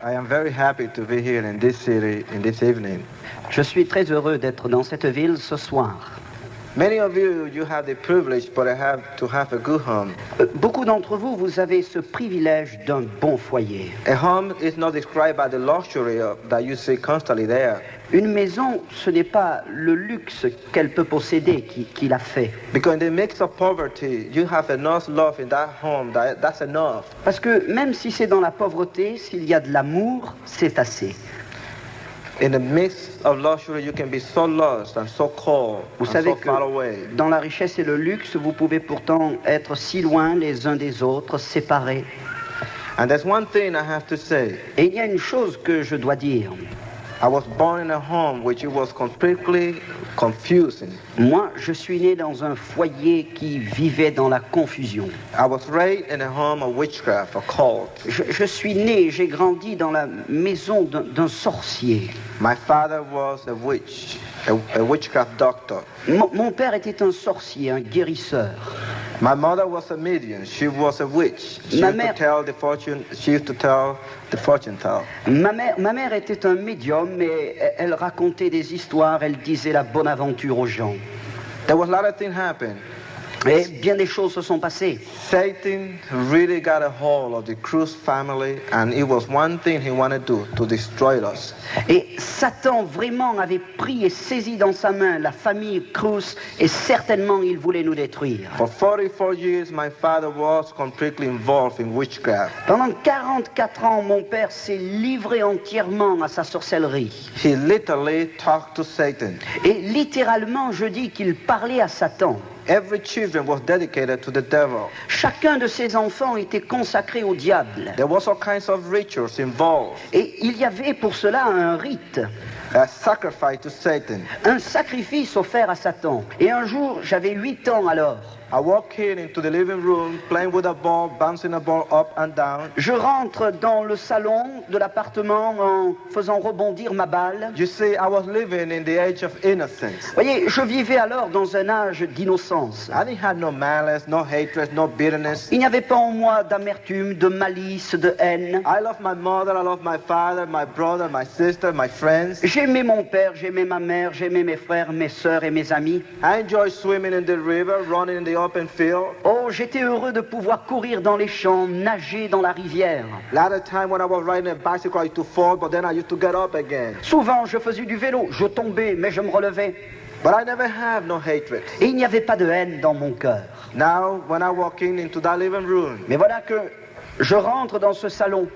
I am very happy to be here in this city in this evening. Je suis très heureux d'être dans cette ville ce soir. Many of you, you have the privilege, but I have to have a good home. Beaucoup d'entre vous, vous avez ce privilège d'un bon foyer. A home is not described by the luxury that you see constantly there. Une maison, ce n'est pas le luxe qu'elle peut posséder qui la fait. Because in the midst of poverty, you have enough love in that home, that's enough. Parce que même si c'est dans la pauvreté, s'il y a de l'amour, c'est assez. In the midst of luxury, you can be so lost and so cold Vous and savez so que far away. dans la richesse et le luxe, vous pouvez pourtant être si loin les uns des autres, séparés. And there's one thing I have to say. Et il y a une chose que je dois dire. I was born in a home which was completely confusing. Moi, je suis né dans un foyer qui vivait dans la confusion. I was raised in a home of witchcraft, a cult. Je suis né, j'ai grandi dans la maison d'un sorcier. My father was a witch, a witchcraft doctor. Mon père était un sorcier, un guérisseur. My mother was a medium. She was a witch. She Ma used mère- to tell the fortune. She used to tell the fortune teller. Ma mère était un médium, mais elle racontait des histoires, elle disait la bonne aventure aux gens. There was a lot of things happen. Et bien des choses se sont passées. Satan really got a hold of the Cruz family, and it was one thing he wanted to do, to destroy us. Et Satan vraiment avait pris et saisi dans sa main la famille Cruz, et certainement il voulait nous détruire. For 44 years, my father was completely involved in witchcraft. Pendant 44 ans, mon père s'est livré entièrement à sa sorcellerie. He literally talked to Satan. Et littéralement, je dis qu'il parlait à Satan. Every children was dedicated to the devil. Chacun de ses enfants était consacré au diable. There was all kinds of rituals involved. Et il y avait pour cela un rite, A sacrifice to Satan. un sacrifice offert à Satan. Et un jour, j'avais 8 ans alors. I walk in into the living room, playing with a ball, bouncing a ball up and down. Je rentre dans le salon de l'appartement en faisant rebondir ma balle. You see, I was living in the age of innocence. Voyez, je vivais alors dans un âge d'innocence. I didn't have no malice, no hatred, no bitterness. Il n'y avait pas en moi d'amertume, de malice, de haine. I love my mother, I love my father, my brother, my sister, my friends. J'aimais mon père, j'aimais ma mère, j'aimais mes frères, mes sœurs et mes amis. I enjoy swimming in the river, running in the open field. Oh, j'étais heureux de pouvoir courir dans les champs, nager dans la rivière. A lot of time when I was riding a bicycle, I used to fall, but then I used to get up again. Souvent, je faisais du vélo, je tombais, mais je me relevais. But I never have no hatred. Et il n'y avait pas de haine dans mon cœur. Now, when I walk into that living room, Mais voilà que je rentre dans ce salon.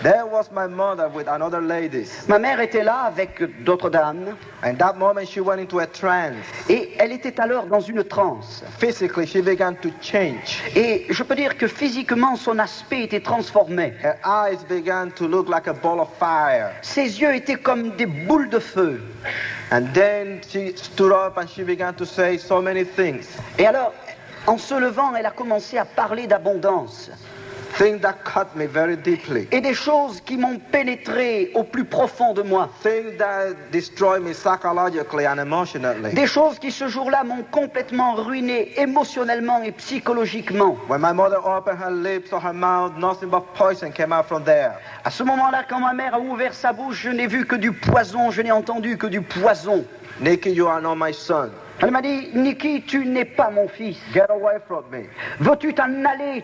there was my mother with another lady. Ma mère était là avec d'autres dames. And that moment she went into a trance. Et elle était alors dans une transe. Physically, she began to change. Et je peux dire que physiquement, son aspect était transformé. Her eyes began to look like a ball of fire. Ses yeux étaient comme des boules de feu. And then she stood up and she began to say so many things. Et alors, en se levant, elle a commencé à parler d'abondance. Things that cut me very deeply. Et des choses qui m'ont pénétré au plus profond de moi. Things that destroy me psychologically and emotionally. Des choses qui ce jour-là m'ont complètement ruiné émotionnellement et psychologiquement. When my mother opened her lips or her mouth, nothing but poison came out from there. À ce moment-là, quand ma mère a ouvert sa bouche, je n'ai vu que du poison, je n'ai entendu que du poison. Nikki, you are not my son. Elle m'a dit, Nicky, tu n'es pas mon fils. Get away from me. Veux-tu t'en aller?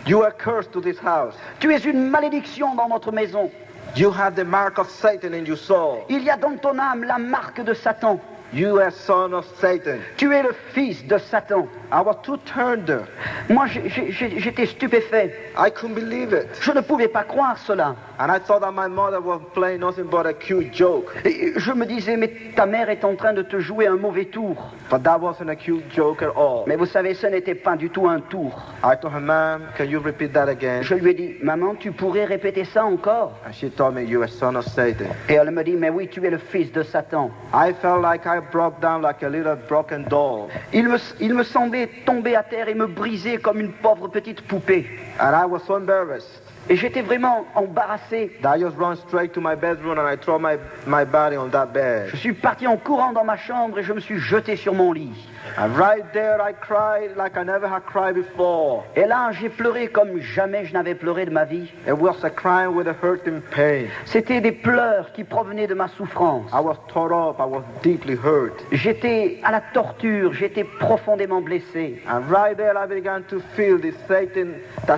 You are cursed to this house. Tu es une malédiction dans notre maison. You have the mark of Satan in your soul. Il y a dans ton âme la marque de Satan. You are son of Satan. Tu es le fils de Satan. I was too turned. Moi, j'étais stupéfait. I couldn't believe it. Je ne pouvais pas croire cela. And I thought that my mother was playing nothing but a cute joke. Et je me disais, mais ta mère est en train de te jouer un mauvais tour. But that wasn't a cute joke at all. Mais vous savez, ce n'était pas du tout un tour. I told her, Ma'am, can you repeat that again? Je lui ai dit, maman, tu pourrais répéter ça encore? And she told me, you are son of Satan. Et elle me dit, mais oui, tu es le fils de Satan. I felt like I broke down like a little broken doll. Il me semblait tomber à terre et me briser comme une pauvre petite poupée. And I was so embarrassed. Et j'étais vraiment embarrassé. that I just run straight to my bedroom and I throw my body on that bed. Je suis parti en courant dans ma chambre et je me suis jeté sur mon lit. And right there I cried like I never had cried before. Et là, j'ai pleuré comme jamais je n'avais pleuré de ma vie. It was a crying with a hurting pain. C'était des pleurs qui provenaient de ma souffrance. I was tore up, I was deeply hurt. J'étais à la torture, j'étais profondément blessé. And right there I began to feel that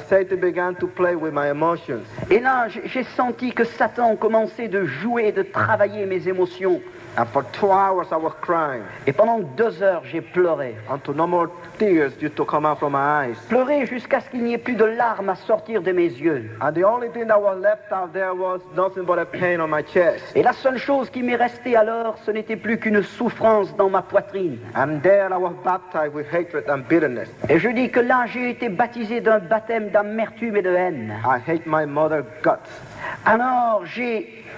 Satan began to play with my emotions. Et là, j'ai senti que Satan commençait de jouer, de travailler mes émotions. And for 2 hours I was crying. Et pendant 2 heures, j'ai pleuré. Until no more tears used to come out from my eyes. Pleuré jusqu'à ce qu'il n'y ait plus de larmes à sortir de mes yeux. And the only thing that was left out there was nothing but a pain on my chest. Et la seule chose qui m'est restée alors, ce n'était plus qu'une souffrance dans ma poitrine. And there I was baptized with hatred and bitterness. Et je dis que là, j'ai été baptisé d'un baptême d'amertume et de haine. I hate my mother's guts. Alors,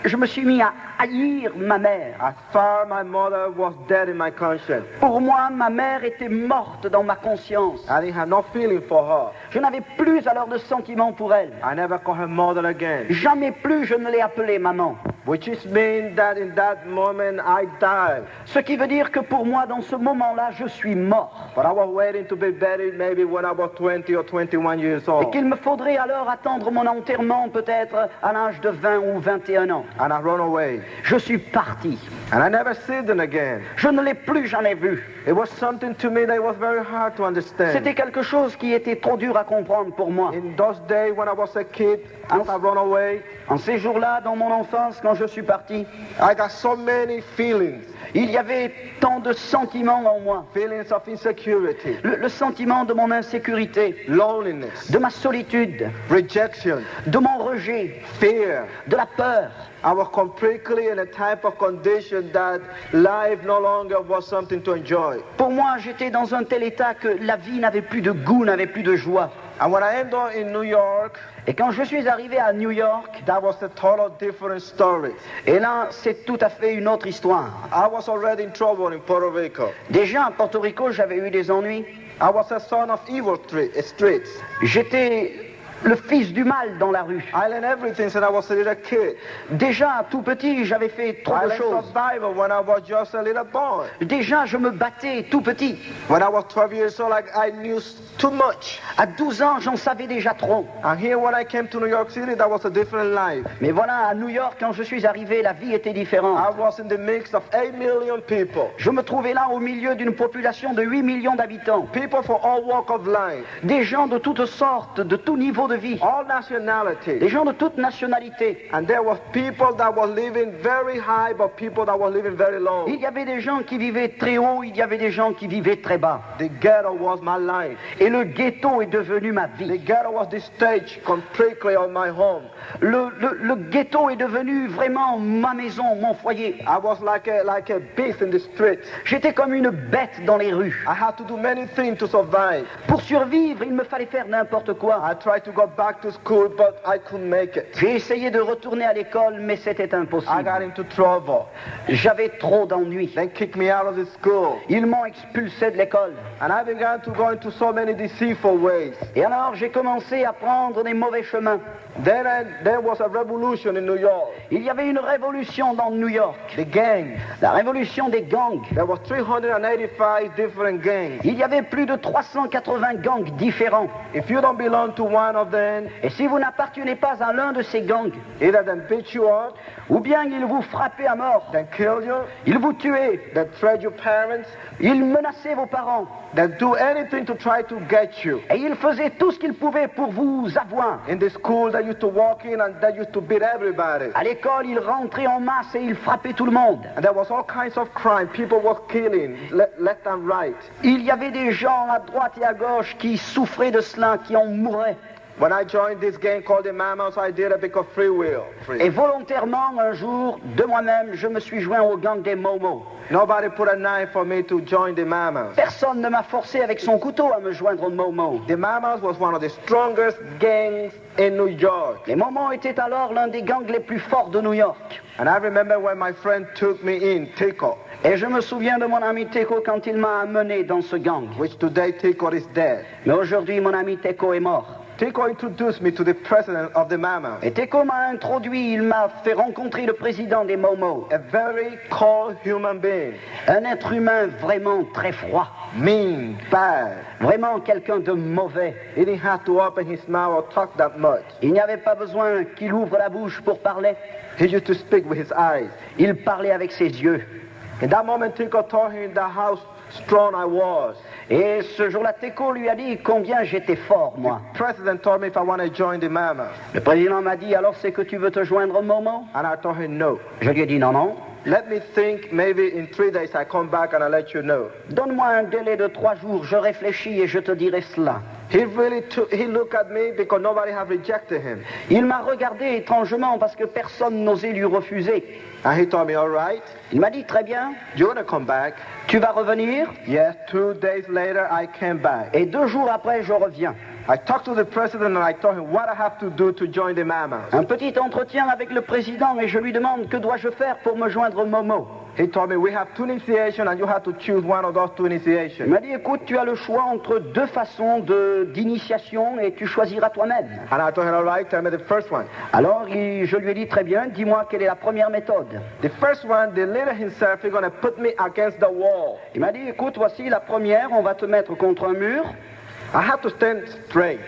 je me suis mis à haïr ma mère. As far my mother was dead in my conscience. Pour moi, ma mère était morte dans ma conscience. I didn't have no feeling for her. Je n'avais plus alors de sentiment pour elle. I never called her mother again. Jamais plus je ne l'ai appelée maman. Which is mean that in that moment I died. Ce qui veut dire que pour moi, dans ce moment-là, je suis mort. But I was waiting to be buried maybe when I was 20 or 21 years Et old. qu'il me faudrait alors attendre mon enterrement peut-être à l'âge de 20 ou 21 ans. And I run away. Je suis parti. And I never seen them again. Je ne l'ai plus jamais vu. It was something to me that was very hard to understand. C'était quelque chose qui était trop dur à comprendre pour moi. In those days when I was a kid, as I run away, En ces jours-là, dans mon enfance, quand je suis parti, I got so many feelings. il y avait tant de sentiments en moi. Feelings of insecurity, Le sentiment de mon insécurité, loneliness, de ma solitude, rejection, de mon rejet, fear. de la peur. I was completely in a type of condition that life no longer was something to enjoy. Pour moi, j'étais dans un tel état que la vie n'avait plus de goût, n'avait plus de joie. And when I ended up in New York, Et quand je suis arrivé à New York, that was a total different story. et là, c'est tout à fait une autre histoire. I was already in trouble in Puerto Rico. Déjà, à Porto Rico, j'avais eu des ennuis. I was a son of evil streets. J'étais le fils du mal dans la rue. I learned everything since I was a little kid. Déjà, tout petit, j'avais fait trop I de learned choses. survival when I was just a little boy. Déjà, je me battais tout petit. When I was 12 years old, I knew too much. À 12 ans, j'en savais déjà trop. And here when I came to New York City, that was a different life. Mais voilà, à New York, quand je suis arrivé, la vie était différente. I was in the midst of 8 million people. Je me trouvais là au milieu d'une population de 8 millions d'habitants. People from all walks of life, Des gens de toutes sortes, de tout niveau de vie. all nationalities. Des gens de toute nationalité. And there was people that were living very high, but people that were living very low. Il y avait des gens qui vivaient très haut, il y avait des gens qui vivaient très bas. The ghetto was my life. Et le ghetto est devenu ma The vie. ghetto was the stage completely of my home. Le ghetto est devenu vraiment ma maison, mon foyer. I was like a beast in the streets. J'étais comme une bête dans les rues. I had to do many things to survive. Pour survivre, il me fallait faire n'importe quoi. I tried to go back to school, but I couldn't make it. J'ai essayé de retourner à l'école, mais c'était I got impossible. into trouble. J'avais trop d'ennuis. They kicked me out of the school. Ils m'ont expulsé de l'école. And I began to go into so many deceitful ways. Et alors, j'ai commencé à prendre des mauvais chemins. Then there was a revolution in New York. Il y avait une révolution dans New York. The gangs. La révolution des gangs. There were 385 different gangs. Il y avait plus de 380 gangs différents. If you don't belong to one of them, Et si vous n'appartenez pas à l'un de ces gangs, either they beat you up, ou bien ils vous frappaient à mort, then kill you, ils vous tuaient, they threat your parents, ils menaçaient vos parents, they do anything to try to get you. et ils faisaient tout ce qu'ils pouvaient pour vous avoir. In the school, they used to walk in and they used to beat everybody. À l'école, ils rentraient en masse et ils frappaient tout le monde. And there was all kinds of crime. People were killing left and right. Il y avait des gens à droite et à gauche qui souffraient de cela, qui en mouraient. When I joined this gang called the Mammals, I did it because free will. Et volontairement, un jour, de moi-même, je me suis joint au gang des Momo. Nobody put a knife for me to join the Mammals. Personne ne m'a forcé avec son couteau à me joindre aux Momo. The Mammals was one of the strongest gangs in New York. Les Momo étaient alors l'un des gangs les plus forts de New York. And I remember when my friend took me in, Tico, Et je me souviens de mon ami Teko quand il m'a amené dans ce gang. which today Tico is dead. Mais aujourd'hui, mon ami Teko est mort. Teco introduced me to the president of the Mammoth, Et Teco m'a introduit, il m'a fait rencontrer le président des Momo. a very cold human being, Un être humain vraiment très froid. mean, bad. Vraiment quelqu'un de mauvais. He didn't have to open his mouth or talk that much. Il n'y avait pas besoin qu'il ouvre la bouche pour parler. He used to speak with his eyes. Il parlait avec ses yeux. In that moment, Teco told him how strong I was. Et ce jour-là, Teco lui a dit combien j'étais fort, moi. The president told me if I want to join the Mammoth. Le président m'a dit, alors c'est que tu veux te joindre au Momo? And I told him no. Je lui ai dit, non, non. Let me think, maybe in 3 days I come back and I'll let you know. Donne-moi un délai de 3 jours, je réfléchis et je te dirai cela. He looked at me because nobody had rejected him. Il m'a regardé étrangement parce que personne n'osait lui refuser. And he told me, all right, Il m'a dit, très bien, you want to come back? tu vas revenir? Yes, 2 days later I came back. Et 2 jours après, je reviens. I talked to the president and I told him what I have to do to join the Mammoth. Un petit entretien avec le président et je lui demande que dois-je faire pour me joindre au Momo. He told me we have 2 initiations and you have to choose one of those 2 Il initiations. m'a dit, écoute, tu as le choix entre 2 façons d'initiation et tu choisiras toi-même. And I told him, all right, tell me the first one. Alors, je lui ai dit, très bien, dis-moi quelle est la première méthode. The first one, the leader himself is going to put me against the wall. Il m'a dit, écoute, voici la première, on va te mettre contre un mur. I have to stand straight.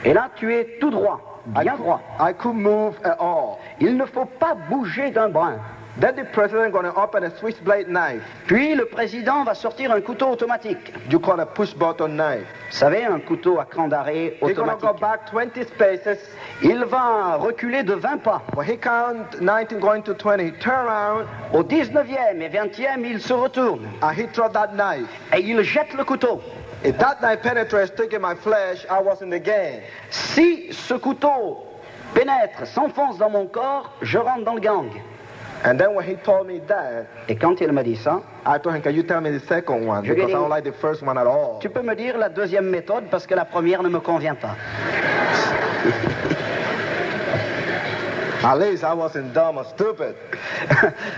Et là, tu es tout droit, bien droit. I could move at all. Il ne faut pas bouger d'un brin. Then the president going to open a switchblade knife. Puis le président va sortir un couteau automatique. You call a push button knife. Vous savez, un couteau à cran d'arrêt He's going to go automatique. back 20 spaces. Il va reculer de 20 pas. When he count 19 going to 20, he turn around Au 19e et 20e, il se retourne and he throw that knife. et il jette le couteau. If that knife penetrates, sticking my flesh, I was in the game. Si ce couteau pénètre, s'enfonce dans mon corps, je rentre dans le gang. And then when he told me that, Et quand il m'a dit ça, I told him, can you tell me the second one? Je lui ai Because I dit- don't like the first one at all. tu peux me dire la deuxième méthode parce que la première ne me convient pas. At least I wasn't dumb or stupid.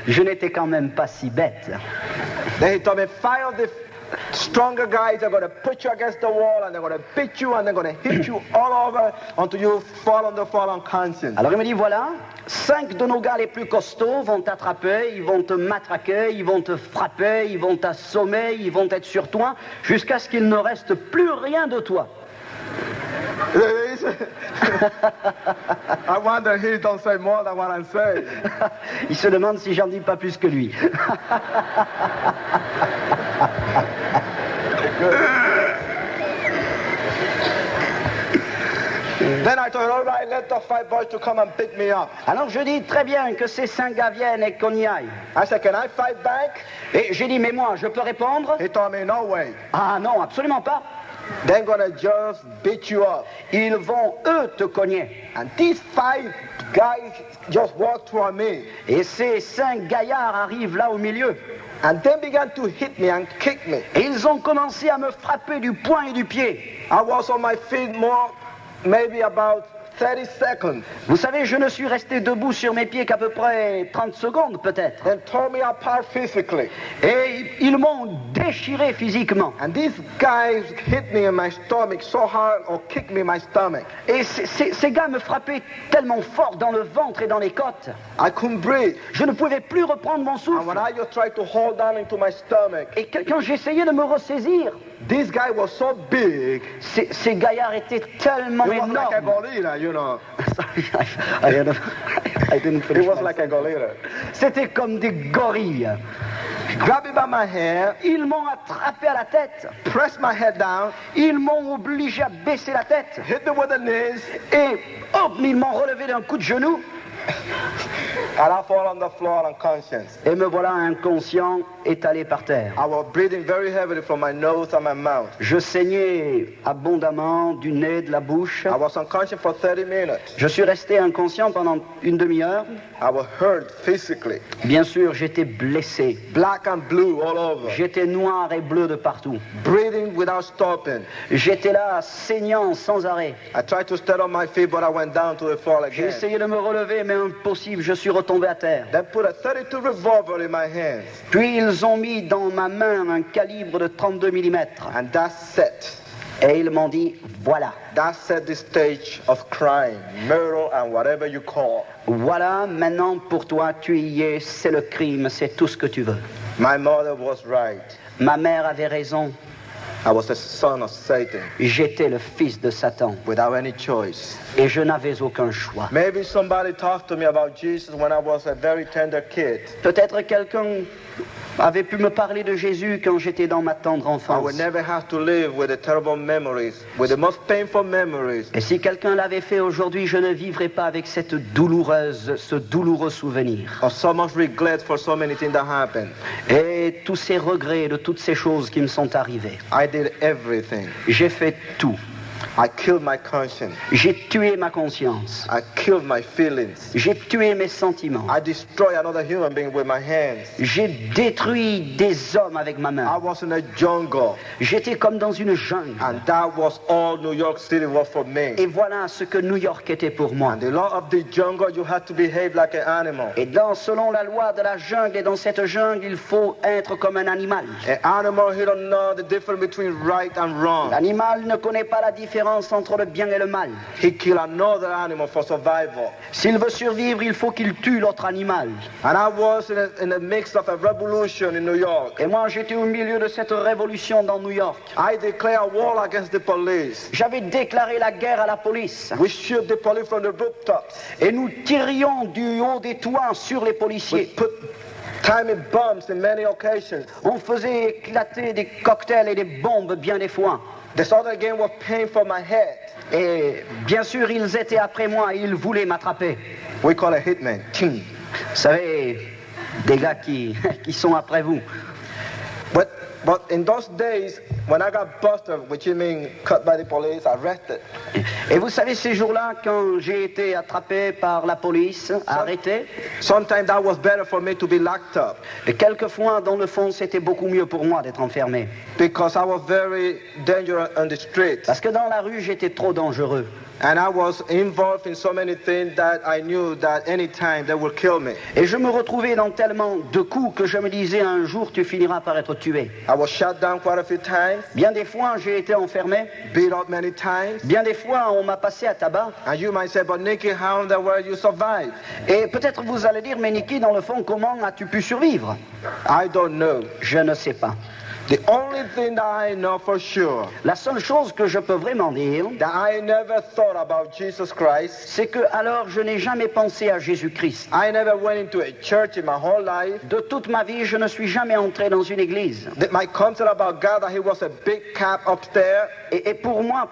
Je n'étais quand même pas si bête. Then he told me, 5 of the stronger guys are going to put you against the wall and they're going to beat you and they're going to hit you all over until you fall on the floor unconscious. Alors il me dit, voilà, 5 de nos gars les plus costauds vont t'attraper, ils vont te matraquer, ils vont te frapper, ils vont t'assommer, ils vont être sur toi, jusqu'à ce qu'il ne reste plus rien de toi. I wonder he don't say more than what I'm saying. Il se demande si j'en dis pas plus que lui. Then I told him, all right, let the 5 boys to come and pick me up. Alors je dis, très bien, que ces 5 gars viennent et qu'on y aille. I said, can I fight back? Et j'ai dit, mais moi, je peux répondre? He told me, no way. Ah non, absolument pas. They're gonna just beat you up. Ils vont, eux, te cogner. And these 5 guys just walked toward me Et ces 5 gaillards arrivent là au milieu. and they began to hit me and kick me. Et ils ont commencé à me frapper du poing et du pied. I was on my feet maybe about 30 seconds. Vous savez, je ne suis resté debout sur mes pieds qu'à peu près 30 secondes peut-être. And tore me apart physically. Et ils m'ont déchiré physiquement. And these guys hit me in my stomach so hard or kicked me in my stomach. Et ces gars me frappaient tellement fort dans le ventre et dans les côtes. I couldn't breathe. Je ne pouvais plus reprendre mon And souffle. when I just tried to hold down into my stomach, Et quand j'essayais de me ressaisir, this guy was so big. ces gaillards étaient tellement He was like a énormes. gorilla, you know. I didn't finish He was my like a gorilla. C'était comme des gorilles. Grab me by my hair, Ils m'ont attrapé à la tête. press my head down, Ils m'ont obligé à baisser la tête. hit me with the knees, Et hop, ils m'ont relevé d'un coup de genou. and I fall on the floor unconscious. Et me voilà inconscient, étalé par terre. I was breathing very heavily from my nose and my mouth. Je saignais abondamment du nez, de la bouche. I was unconscious for 30 minutes. Je suis resté inconscient pendant une demi-heure. I was hurt physically. Bien sûr, j'étais blessé. Black and blue all over. J'étais noir et bleu de partout. Breathing without stopping. J'étais là, saignant sans arrêt. I tried to stand on my feet, but I went down to the floor J'ai again. essayé de me relever, mais impossible, je suis retombé à terre. Then put a 32 revolver in my hands. Puis ils ont mis dans ma main un calibre de 32 mm. And that's it. Et ils m'ont dit, voilà. That set the stage of crime, murder, and whatever you call. Voilà, maintenant pour toi, tu y es, c'est le crime, c'est tout ce que tu veux. My mother was right. Ma mère avait raison. I was the son of Satan. J'étais le fils de Satan. Without any choice. Et je n'avais aucun choix. Maybe somebody talked to me about Jesus when I was a very tender kid. Peut-être quelqu'un avait pu me parler de Jésus quand j'étais dans ma tendre I enfance. would never have to live with the terrible memories, with the most painful memories. Et si quelqu'un l'avait fait aujourd'hui, je ne vivrais pas avec ce douloureux souvenir. Or so much regret for so many things that happened. Et tous ces regrets de toutes ces choses qui me sont arrivées. I did everything. J'ai fait tout. I killed my conscience. J'ai tué ma conscience. I killed my feelings. J'ai tué mes sentiments. I destroyed another human being with my hands. J'ai détruit des hommes avec ma I main. was in a jungle. J'étais comme dans une jungle. And that was all New York City was for me. Et voilà ce que New York était pour moi. And the law of the jungle, you had to behave like an animal. Et selon la loi de la jungle, et dans cette jungle, il faut être comme un animal. An animal, he don't know the difference between right and wrong. L'animal ne connaît pas la différence entre le bien et le mal. He killed another animal for survival. S'il veut survivre, il faut qu'il tue l'autre animal. And I was in the midst of a revolution in New York. Et moi, j'étais au milieu de cette révolution dans New York. I declared war against the police. J'avais déclaré la guerre à la police. We shoot the police from the rooftops. Et nous tirions du haut des toits sur les We policiers. put timing bombs in many occasions. On faisait éclater des cocktails et des bombes bien des fois. The Southern gang was paying for my head. Et bien sûr, ils étaient après moi et ils voulaient m'attraper. We call a hitman. King. Vous savez, des gars qui sont après vous. But in those days, when I got busted, which you mean cut by the police, arrested. Et vous savez, ces jours-là, quand j'ai été attrapé par la police, arrêté, Sometimes that was better for me to be locked up et quelquefois, dans le fond, c'était beaucoup mieux pour moi d'être enfermé. because I was very dangerous on the streets. Parce que dans la rue, j'étais trop dangereux. And I was involved in so many things that I knew that any time they would kill me. Et je me retrouvais dans tellement de coups que je me disais, un jour, tu finiras par être tué. I was shot down quite a few times, Bien des fois, j'ai été enfermé. beat up many times. Bien des fois, on m'a passé à tabac. And you might say, but Nikki, how in the world you survive? Et peut-être vous allez dire, mais Nikki, dans le fond, comment as-tu pu survivre? I don't know. Je ne sais pas. The only thing that I know for sure, La seule chose que je peux vraiment dire, that I never thought about Jesus Christ. c'est que alors je n'ai jamais pensé à Jésus-Christ. I never went into a church in my whole life. De toute ma vie, je ne suis jamais entré dans une église. My concept about God, that he was a big cap upstairs. Et pour moi,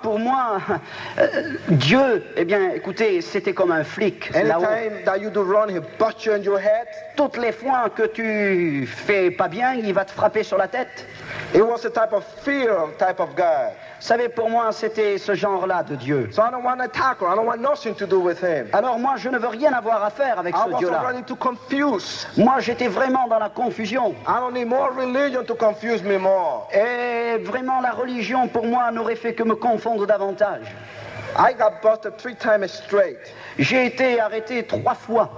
Dieu, eh bien, écoutez, c'était comme un flic là-haut. Anytime that you do wrong, he butt you on your head. Toutes les fois que tu fais pas bien, il va te frapper sur la tête. It was a type of fear type of God. Vous savez, pour moi, c'était ce genre-là de Dieu. So I don't want to tackle. I don't want nothing to do with him. Alors moi, je ne veux rien avoir à faire avec I ce was Dieu-là. already too confused. Moi, j'étais vraiment dans la confusion. I don't need more religion to confuse me more. Et vraiment, la religion, pour moi, n'aurait fait que me confondre davantage. I got busted 3 times straight. J'ai été arrêté 3 fois.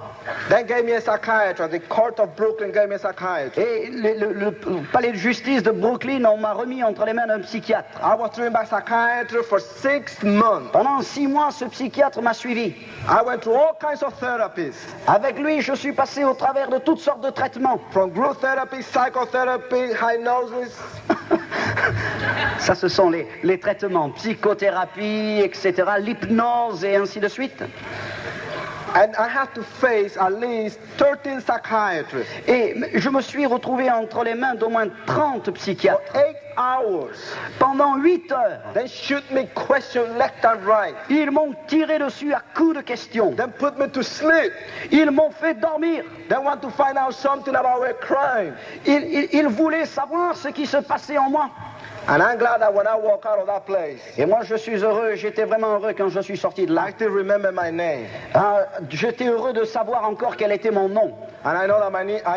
They gave me a psychiatrist. The court of Brooklyn gave me a psychiatrist. Et le palais de justice de Brooklyn, on m'a remis entre les mains d'un psychiatre. I was treated by psychiatrist for 6 months. Pendant 6 mois, ce psychiatre m'a suivi. I went through all kinds of therapies. Avec lui, je suis passé au travers de toutes sortes de traitements. From group therapy, psychotherapy, hypnosis. Ça, ce sont les traitements, psychothérapie, etc., l'hypnose et ainsi de suite. And I had to face at least 13 psychiatrists. Et je me suis retrouvé entre les mains d'au moins 30 For psychiatres 8 hours. pendant 8 heures. Then shoot me question left and right. Ils m'ont tiré dessus à coups de questions. Then put me to sleep. Ils m'ont fait dormir. Then want to find out something about a crime. Ils voulaient savoir ce qui se passait en moi. And I'm glad that when I walk out of that place, Et moi, je suis heureux, j'étais vraiment heureux quand je suis sorti de là. I still remember my name. J'étais heureux de savoir encore quel était mon nom. And I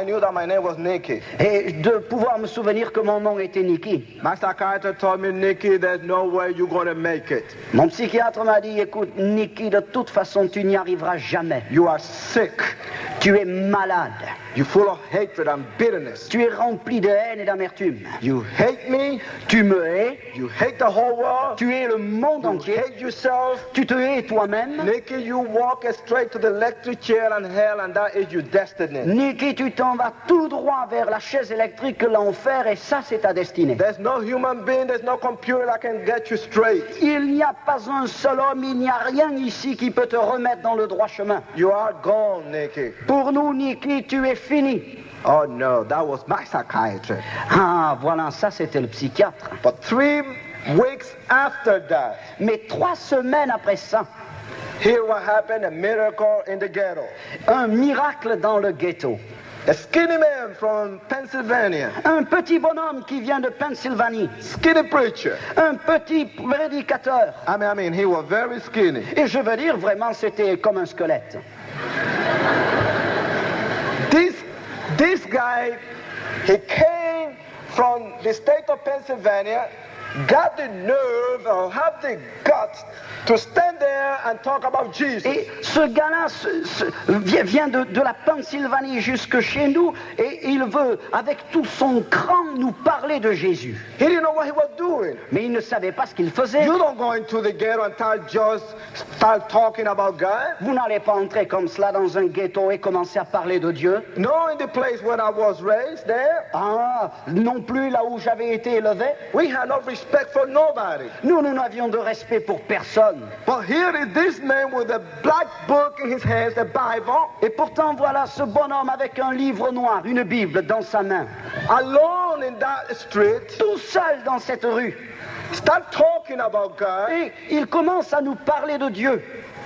knew that my name was Nikki. Et de pouvoir me souvenir que mon nom était Nikki. My psychiatrist told me, Nikki, there's no way you're going to make it. Mon psychiatre m'a dit, écoute, Nikki, de toute façon, tu n'y arriveras jamais. You are sick. Tu es malade. You're full of hatred and bitterness. Tu es rempli de haine et d'amertume. You hate me. Tu me hais. You hate the whole world. Tu hais le monde You entier. hate yourself. Tu te hais toi-même. Nikki, you walk straight to the electric chair and hell, and that is your destiny. Nicky, tu t'en vas tout droit vers la chaise électrique, l'enfer, et ça, c'est ta destinée. There's no human being, there's no computer that can get you straight. Il n'y a pas un seul homme, il n'y a rien ici qui peut te remettre dans le droit chemin. You are gone, Nikki. Pour nous, Nicky, tu es fini. Oh no, that was my psychiatrist. Ah, voilà, ça, c'était le psychiatre. But 3 weeks after that, Mais 3 semaines après ça, here what happened, a miracle in the ghetto. un miracle dans le ghetto. A skinny man from Pennsylvania, Un petit bonhomme qui vient de Pennsylvanie. skinny preacher. Un petit prédicateur. I mean, he was very skinny. Et je veux dire, vraiment, c'était comme un squelette. This guy, he came from the state of Pennsylvania, got the nerve or have the guts to stand there and talk about Jesus. Et ce gars-là vient de la Pennsylvanie jusque chez nous et il veut, avec tout son cran, nous parler de Jésus. He didn't know what he was doing. Mais il ne savait pas ce qu'il faisait. You don't go into the ghetto and start talking about God. Vous n'allez pas entrer comme cela dans un ghetto et commencer à parler de Dieu. No, in the place where I was raised there, Ah, non plus là où j'avais été élevé. we had no respect for nobody. Nous n'avions de respect pour personne. But here is this man with a black book in his hands, the Bible, Et pourtant, voilà ce bonhomme avec un livre noir, une Bible dans sa main. alone in that street, Tout seul dans cette rue. start talking about God. Et il commence à nous parler de Dieu.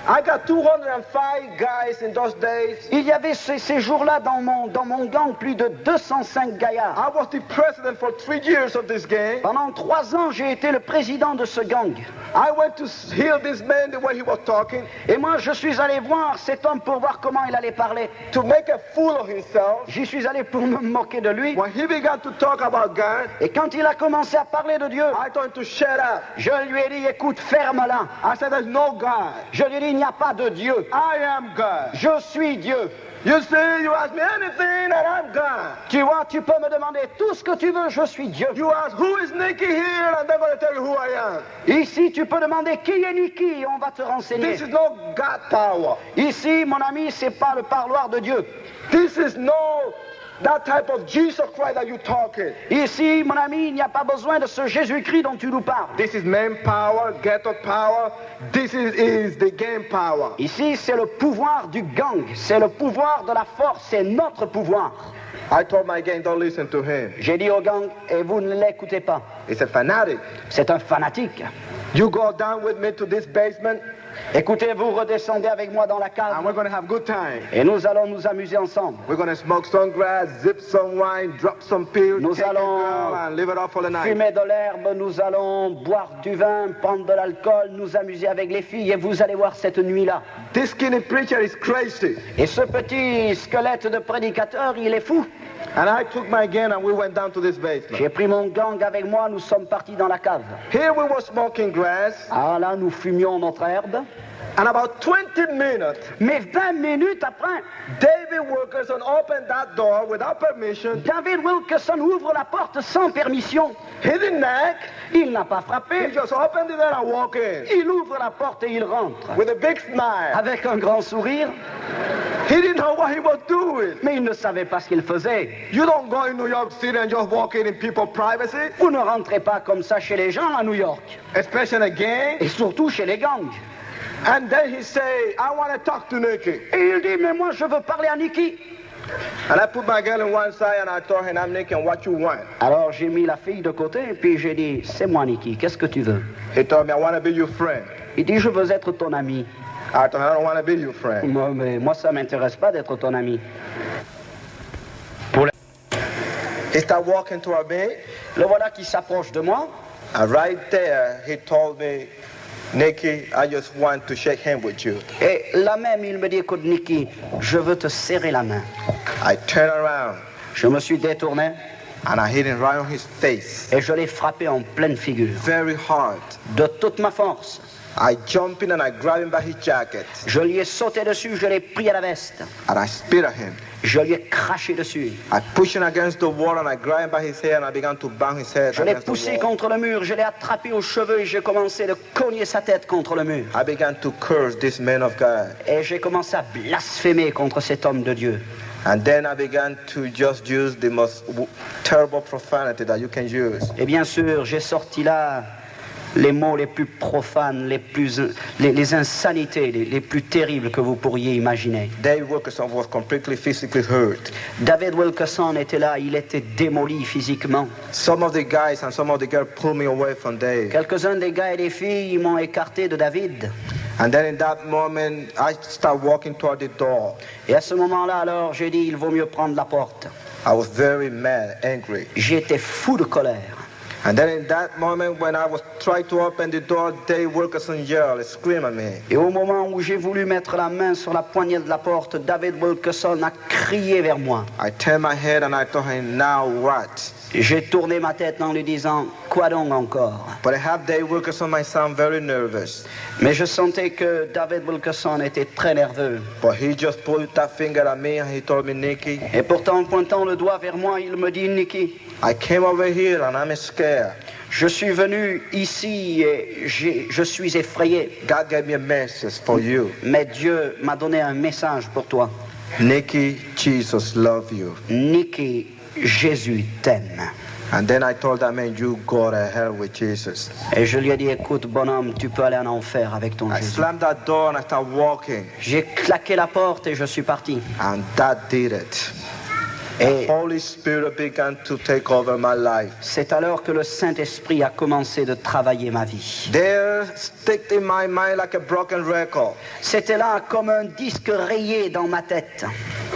I got 205 guys in those days. Il y avait ces jours-là dans mon gang plus de 205 gaillards. I was the president for 3 years of this gang. Pendant 3 ans, j'ai été le président de ce gang. I went to hear this man the way he was talking, Et moi, je suis allé voir cet homme pour voir comment il allait parler. to make a fool of himself. J'y suis allé pour me moquer de lui. When he began to talk about God, Et quand il a commencé à parler de Dieu, I told him to shut up. je lui ai dit, écoute, ferme-la. I said, there's no God. Je lui ai dit, il n'y a pas de Dieu. I am God. Je suis Dieu. You see, you ask me anything and I'm God. Tu vois, tu peux me demander tout ce que tu veux, je suis Dieu. You ask, who is Nikki here? And they're going to tell you who I am. Ici, tu peux demander qui est Nicky et on va te renseigner. This is no God power. Ici, mon ami, c'est pas le parloir de Dieu. This is no that type of Jesus Christ that you're talking. Ici, mon ami, il n'y a pas besoin de ce Jésus-Christ dont tu nous parles. This is man power, ghetto power. This is the game power. Ici, c'est le pouvoir du gang, c'est le pouvoir de la force, c'est notre pouvoir. I told my gang, don't listen to him. J'ai dit au gang, et vous ne l'écoutez pas. He's a fanatic. C'est un fanatique. You go down with me to this basement, Écoutez, vous redescendez avec moi dans la cave and we're going to have good time. et nous allons nous amuser ensemble. We're going to smoke some grass, zip some wine, drop some pills, Nous take a allons girl, and live it up for the night. Fumer de l'herbe, nous allons boire du vin, prendre de l'alcool, nous amuser avec les filles et vous allez voir cette nuit-là. This skinny preacher is crazy. Et ce petit squelette de prédicateur, il est fou. And I took my gang and we went down to this basement. J'ai pris mon gang avec moi, nous sommes partis dans la cave. Here we were smoking grass, Ah là, nous fumions notre herbe. and about 20 minutes, Mais 20 minutes après, David Wilkerson opened that door without permission. David Wilkerson ouvre la porte sans permission. He didn't knock. Il n'a pas He frappé. just opened it and walked in Il ouvre la porte et il rentre. with a big smile. Avec un grand sourire, He didn't know what he was doing. mais il ne savait pas ce qu'il faisait. You don't go in New York City and just walk in people's privacy, Vous ne rentrez pas comme ça chez les gens à New York. especially a gang. Et surtout chez les gangs. And then he say, I want to talk to Nikki. Et il dit, mais moi je veux parler à Nicky. And I put my girl on one side and I told him, I'm Nikki, and what you want? Alors j'ai mis la fille de côté et puis j'ai dit, c'est moi Nicky, qu'est-ce que tu veux? He told me, I want to be your friend. Il dit, je veux être ton ami. I told him, I don't want to be your friend. Mais moi ça m'intéresse pas d'être ton ami. He started walking toward me, Le voilà qui s'approche de moi. and right there, he told me, Nikki, I just want to shake hands with you. Et là même, il me dit, écoute Nicky, je veux te serrer la main. I turned around, Je me suis détourné and I hit him right on his face, et je l'ai frappé en pleine figure. very hard. De toute ma force. I jumped in and I grabbed him by his jacket. Je lui ai sauté dessus, je l'ai pris à la veste. And I spit at him. Je lui ai craché dessus. I pushed him against the wall and I grabbed him by his hair and I began to bang his head Je l'ai against the poussé wall. contre le mur, je l'ai attrapé aux cheveux et j'ai commencé de cogner sa tête contre le mur. I began to curse this man of God. Et j'ai commencé à blasphémer contre cet homme de Dieu. And then I began to just use the most terrible profanity that you can use. Et bien sûr, j'ai sorti là les mots les plus profanes, les insanités les plus terribles que vous pourriez imaginer. David Wilkerson was completely physically hurt. David Wilkerson était là, il était démoli physiquement. Some of the guys and some of the girls pulled me away from Dave. Quelques-uns des gars et des filles m'ont écarté de David. And then in that moment, I started walking toward the door. Et à ce moment-là, alors, j'ai dit, il vaut mieux prendre la porte. I was very mad, angry. J'étais fou de colère. And then in that moment when I was trying to open the door, Dave Wilkerson yelled, screamed at me. Et au moment où j'ai voulu mettre la main sur la poignée de la porte, David Wilkerson a crié vers moi. I turned my head and I told him, now what? J'ai tourné ma tête en lui disant, quoi donc encore? But I have Dave Wilkerson, my son, very nervous. Mais je sentais que David Wilkerson était très nerveux. But he just pulled that finger at me and he told me, Nicky. Et pourtant, en pointant le doigt vers moi, il me dit, Nicky, I came over here and I'm scared. je suis venu ici et je suis effrayé. God gave me a message for you. Mais Dieu m'a donné un message pour toi. Nicky, Jesus loves you. Nicky, Jésus t'aime. And then I told that man, you go to hell with Jesus. Et je lui ai dit, écoute, bonhomme, tu peux aller en enfer avec ton I Jésus. slammed that door and I started walking. J'ai claqué la porte et je suis parti. And that did it. Et The Holy Spirit began to take over my life. c'est alors que le Saint-Esprit a commencé de travailler ma vie. There, sticked in my mind like a broken record. C'était là comme un disque rayé dans ma tête.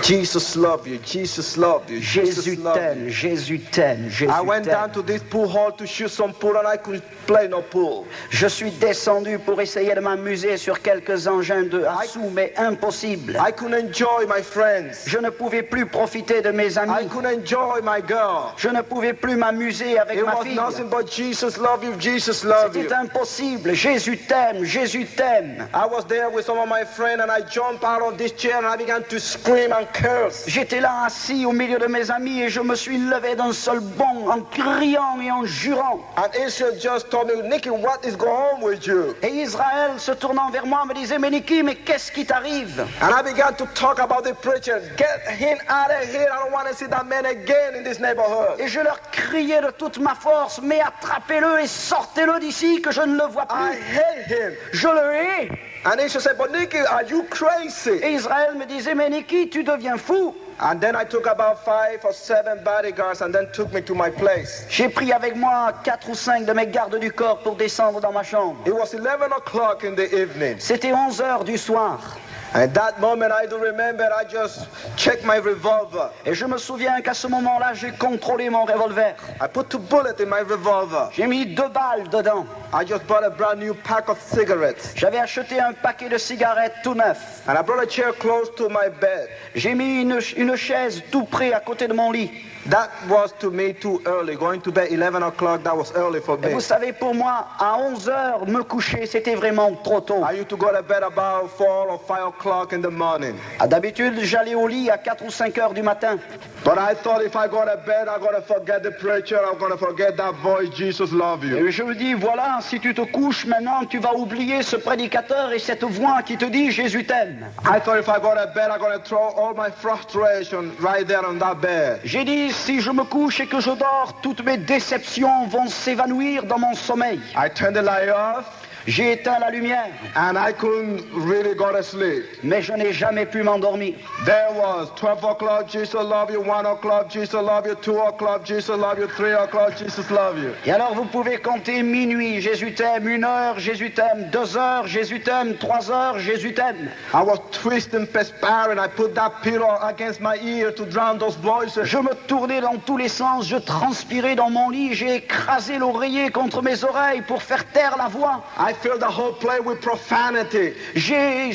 Jesus love you, Jesus love you, Jésus Jesus love you. t'aime, Jésus t'aime, Jésus I went down t'aime. to this pool hall to shoot some pool and I couldn't play no pool. Je suis descendu pour essayer de m'amuser sur quelques engins de sous, mais impossible. I couldn't enjoy my friends. Je ne pouvais plus profiter de mes I amis. couldn't enjoy my girl. Je ne pouvais plus m'amuser avec It ma was fille. nothing but Jesus love you, Jesus love you. C'était impossible. Jésus t'aime, Jésus t'aime. I was there with some of my friends and I jumped out of this chair and I began to scream and curse. J'étais là assis au milieu de mes amis et je me suis levé d'un seul bond en criant et en jurant. And Israel just told me, Nicky, what is going on with you? Et Israël, se tournant vers moi, me disait, mais Nicky, mais qu'est-ce qui t'arrive? And I began to talk about the preacher. Get him out of here. I don't want to see that man again in this neighborhood. Et je leur criais de toute ma force, mais attrapez-le et sortez-le d'ici que je ne le vois I plus. hate him. Je le hais. And Israel said, but Nicky, are you crazy? Et Israël me disait, mais Nicky, tu deviens fou. And then I took about 5 or 7 bodyguards and then took me to my place. J'ai pris avec moi 4 ou 5 de mes gardes du corps pour descendre dans ma chambre. It was 11 o'clock in the evening. C'était 11 heures du soir. And that moment I do remember I just checked my revolver. Et je me souviens qu'à ce moment-là, j'ai contrôlé mon revolver. I put 2 bullets in my revolver. J'ai mis 2 balles dedans. I just bought a brand new pack of cigarettes. J'avais acheté un paquet de cigarettes tout neuf. And I brought a chair close to my bed. J'ai mis une chaise tout près à côté de mon lit. That was to me too early. Going to bed 11 o'clock, that was early for Et me. vous savez, pour moi, à 11 heures, me coucher, c'était vraiment trop tôt. I used to go to bed about 4 or 5 o'clock in the morning. D'habitude, j'allais au lit à 4 ou 5 heures du matin. But I thought if I go to bed, I'm going to forget the preacher. I'm going to forget that voice, Jesus love you. Et je me dis, voilà, si tu te couches maintenant, tu vas oublier ce prédicateur et cette voix qui te dit, Jésus t'aime. I thought if I go to bed, I'm going to throw all my frustration right there on that bed. J'ai dit, si je me couche et que je dors, toutes mes déceptions vont s'évanouir dans mon sommeil. I turned the light off. J'ai éteint la lumière, And I couldn't really go to sleep. mais je n'ai jamais pu m'endormir. There was 12 o'clock, Jesus love you, 1 o'clock, Jesus love you, 2 o'clock, Jesus love you, 3 o'clock, Jesus love you. Et alors vous pouvez compter minuit, Jésus t'aime, 1 heure, Jésus t'aime, 2 heures, Jésus t'aime, 3 heures, Jésus t'aime. I was twisting, perspiring. I put that pillow against my ear to drown those voices. Je me tournais dans tous les sens, je transpirais dans mon lit, j'ai écrasé l'oreiller contre mes oreilles pour faire taire la voix. I filled the whole place with profanity. J'ai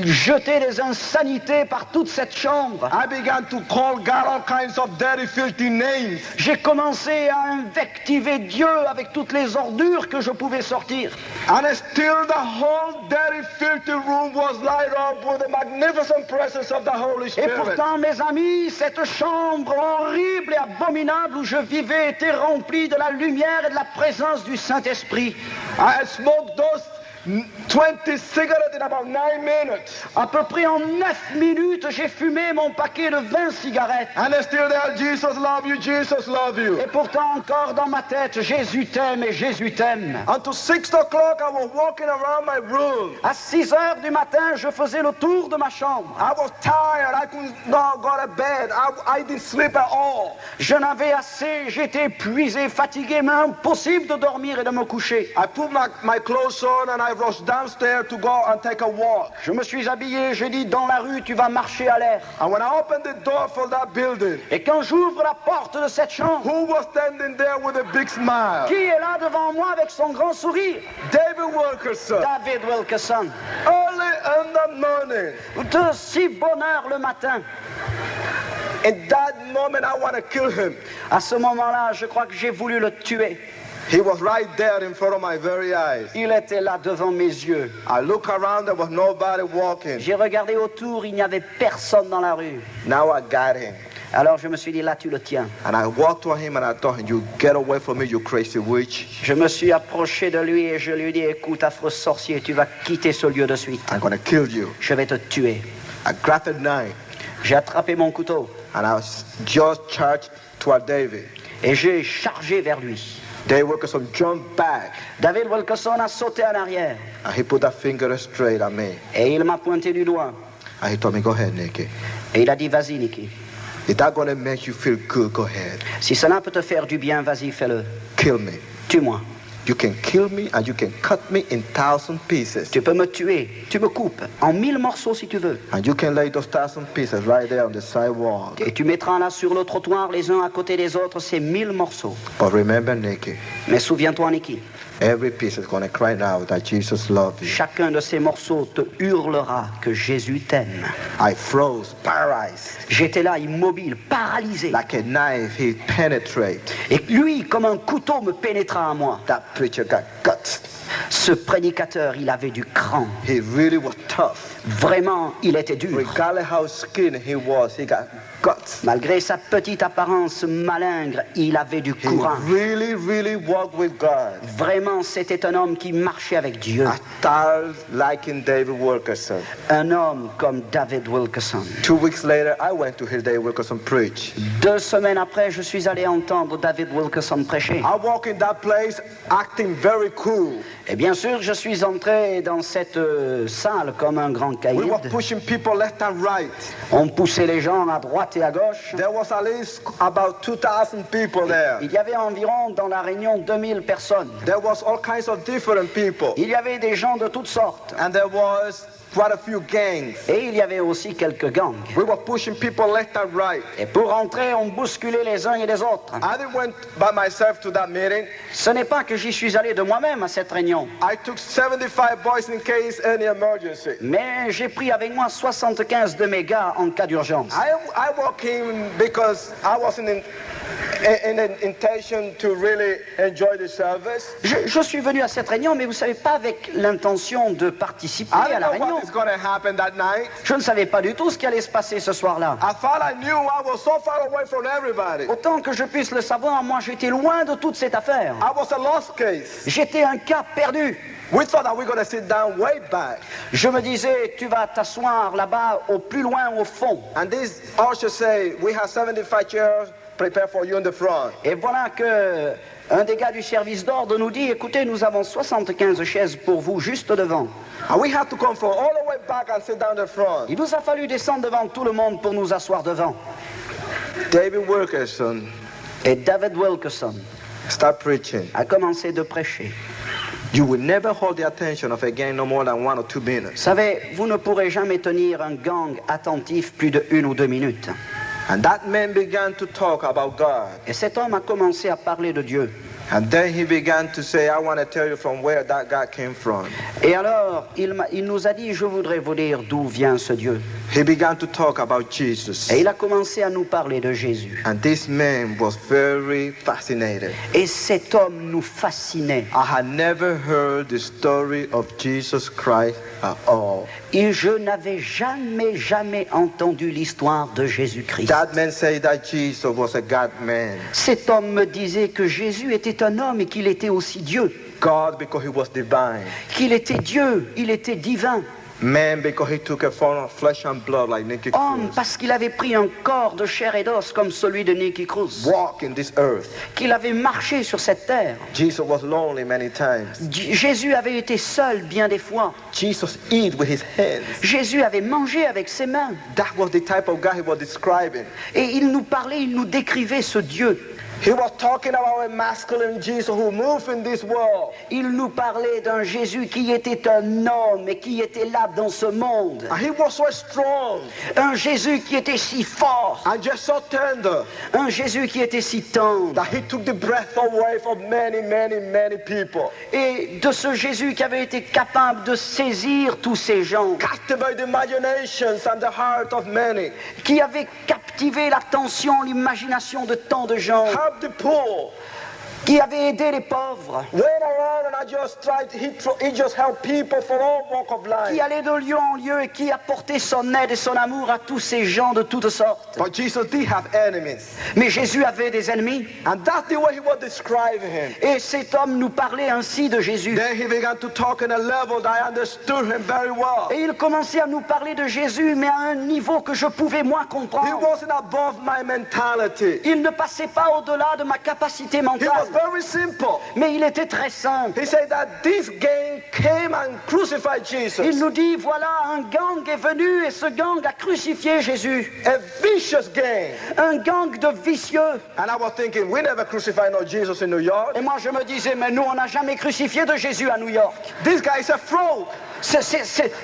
jeté des insanités par toute cette chambre. I began to call God all kinds of dirty, filthy names. J'ai commencé à invectiver Dieu avec toutes les ordures que je pouvais sortir. And still the whole dirty, filthy room was lighted up with the magnificent presence of the Holy Et Spirit. pourtant, mes amis, cette chambre horrible et abominable où je vivais était remplie de la lumière et de la présence du Saint-Esprit. I smoked those 20 cigarettes in about 9 minutes. À peu près en 9 minutes, j'ai fumé mon paquet de 20 cigarettes. And still there, Jesus love you, Jesus love you. Et pourtant, encore dans ma tête, Jésus t'aime et Jésus t'aime. Until 6 o'clock, I was walking around my room. À 6 heures du matin, je faisais le tour de ma chambre. I was tired. I couldn't go to bed. I didn't sleep at all. Je n'avais assez, j'étais épuisé, fatigué, mais impossible de dormir et de me coucher. I put my clothes on and I rushed downstairs to go and take a walk. Je me suis habillé, j'ai dit dans la rue, tu vas marcher à l'air. And when I opened the door for that building, Et quand j'ouvre la porte de cette chambre, who was standing there with a big smile? qui est là devant moi avec son grand sourire? David Wilkerson. David Wilkerson. Early in the morning. De si bonne heure le matin. In that moment, I want to kill him. À ce moment-là, je crois que j'ai voulu le tuer. He was right there in front of my very eyes. Il était là devant mes yeux. I looked around, there was nobody walking. J'ai regardé autour, il n'y avait personne dans la rue. Now I got him. Alors je me suis dit, là tu le tiens. And I walked to him and I told him, you get away from me, you crazy witch. Je me suis approché de lui et je lui ai dit, écoute, affreux sorcier, tu vas quitter ce lieu de suite. I'm going to kill you. Je vais te tuer. I grabbed a knife J'ai attrapé mon couteau and I was just charged toward David. et j'ai chargé vers lui. David Wilkerson jumped back David Wilkerson a sauté en arrière and he put that finger straight at me. et il m'a pointé du doigt. And he told me, go ahead, Nicky. Et il a dit, vas-y, Nicky. If that's going to make you feel good, go ahead. Si cela peut te faire du bien, vas-y, fais-le. Kill me. Tue-moi. You can kill me and you can cut me in 1,000 pieces. Tu peux me tuer. Tu me coupes en 1000 morceaux si tu veux. And you can lay those 1,000 pieces right there on the sidewalk. Et tu mettras là sur le trottoir, les uns à côté des autres, ces 1000 morceaux. But remember, Nicky, Mais souviens-toi, Nicky, every piece is going to cry now that Jesus loves you. chacun de ces morceaux te hurlera que Jésus t'aime. I froze, paralyzed. J'étais là, immobile, paralysé. Like a knife, he penetrated. Et lui, comme un couteau, me pénétra à moi. That preacher got guts. Ce prédicateur, il avait du cran. He really was tough. Vraiment, il était dur. Regardless how skinny he was, he got guts. Malgré sa petite apparence malingre, il avait du He courage. really walked with God. Vraiment, c'était un homme qui marchait avec Dieu. I started liking David Wilkerson. Un homme comme David Wilkerson. 2 weeks later, I went to hear David Wilkerson preach. 2 semaines après, je suis allé entendre David Wilkerson prêcher. I walked in that place acting very cool. Et bien sûr, je suis entré dans cette salle comme un grand We were caïd. pushing people left and right. On poussait les gens à droite et à gauche. There was at least about 2,000 people there. Il y avait environ dans la réunion 2000 personnes. There was all kinds of different people. Il y avait des gens de toutes sortes. And there was quite a few gangs. Et il y avait aussi quelques gangs. We were pushing people left and right. Et pour entrer, on bousculait les uns et les autres. I didn't went by myself to that meeting. Ce n'est pas que j'y suis allé de moi-même à cette réunion. I took 75 boys in case any emergency. Mais j'ai pris avec moi 75 de mes gars en cas d'urgence. I walked in because I wasn't in an intention to really enjoy the service. Je suis venu à cette réunion, mais vous savez, pas avec l'intention de participer I à don't la know réunion. what is going to happen that night. Je ne savais pas du tout ce qui allait se passer ce soir-là. I thought I knew I was so far away from everybody. Autant que je puisse le savoir, moi j'étais loin de toute cette affaire. I was a lost case. J'étais un cas perdu. We thought that we were going to sit down way back. Je me disais, tu vas t'asseoir là-bas, au plus loin, au fond. And this usher say, we have 75 chairs prepared for you in the front. Et voilà que un des gars du service d'ordre nous dit, écoutez, nous avons 75 chaises pour vous juste devant. And we had to come from all the way back and sit down the front. Il nous a fallu descendre devant tout le monde pour nous asseoir devant. David Wilkerson Et David Wilkerson started preaching. a commencé de prêcher. You will never hold the attention of a gang no more than 1 or 2 minutes. Vous savez, vous ne pourrez jamais tenir un gang attentif plus de 1 ou 2 minutes. And that man began to talk about God. Et cet homme a commencé à parler de Dieu. And then he began to say, I want to tell you from where that God came from. Et alors, il nous a dit, je voudrais vous dire d'où vient ce Dieu. He began to talk about Jesus. Et il a commencé à nous parler de Jésus. And this man was very fascinated. Et cet homme nous fascinait. I had never heard the story of Jesus Christ at all. Et je n'avais jamais entendu l'histoire de Jésus-Christ. That man said that Jesus was a God man. Cet homme me disait que Jésus était un homme et qu'il était aussi Dieu. God because he was divine. Qu'il était Dieu, il était divin. Man because he took a form of flesh and blood like Nicky Homme Cruz. parce qu'il avait pris un corps de chair et d'os comme celui de Nicky Cruz. Walk in this earth. Qu'il avait marché sur cette terre. Jesus was lonely many times. Jésus avait été seul bien des fois. Jesus eat with his hands. Jésus avait mangé avec ses mains. That was the type of guy he was describing. Et il nous parlait, il nous décrivait ce Dieu. He was talking about a masculine Jesus who moved in this world. Il nous parlait d'un Jésus qui était un homme et qui était là dans ce monde. And he was so strong Un Jésus qui était si fort. and just so tender Un Jésus qui était si tendre. that he took the breath away from many people. Et de ce Jésus qui avait été capable de saisir tous ces gens. Captivate the imaginations and the heart of many. Qui avait captivé l'attention, l'imagination de tant de gens. Help the poor. Qui avait aidé les pauvres. Went around and I just tried, he just helped people from all walk of life. Qui allait de lieu en lieu et qui apportait son aide et son amour à tous ces gens de toutes sortes. But Jesus did have enemies. Mais Jésus avait des ennemis. And that's the way he was describing him. Et cet homme nous parlait ainsi de Jésus. Then he began to talk in a level that I understood him very well. Et il commençait à nous parler de Jésus, mais à un niveau que je pouvais moins He comprendre. wasn't above my mentality. Il ne passait pas au-delà de ma capacité He was mentale. very simple. Mais il était très simple. He said that this gang came and crucified Jesus. Il nous dit, voilà, un gang est venu et ce gang a crucifié Jésus. A vicious gang. Un gang de vicieux. And I was thinking, we never crucified no Jesus in New York. Et moi je me disais, mais nous on n'a jamais crucifié de Jésus à New York. This guy is a fraud.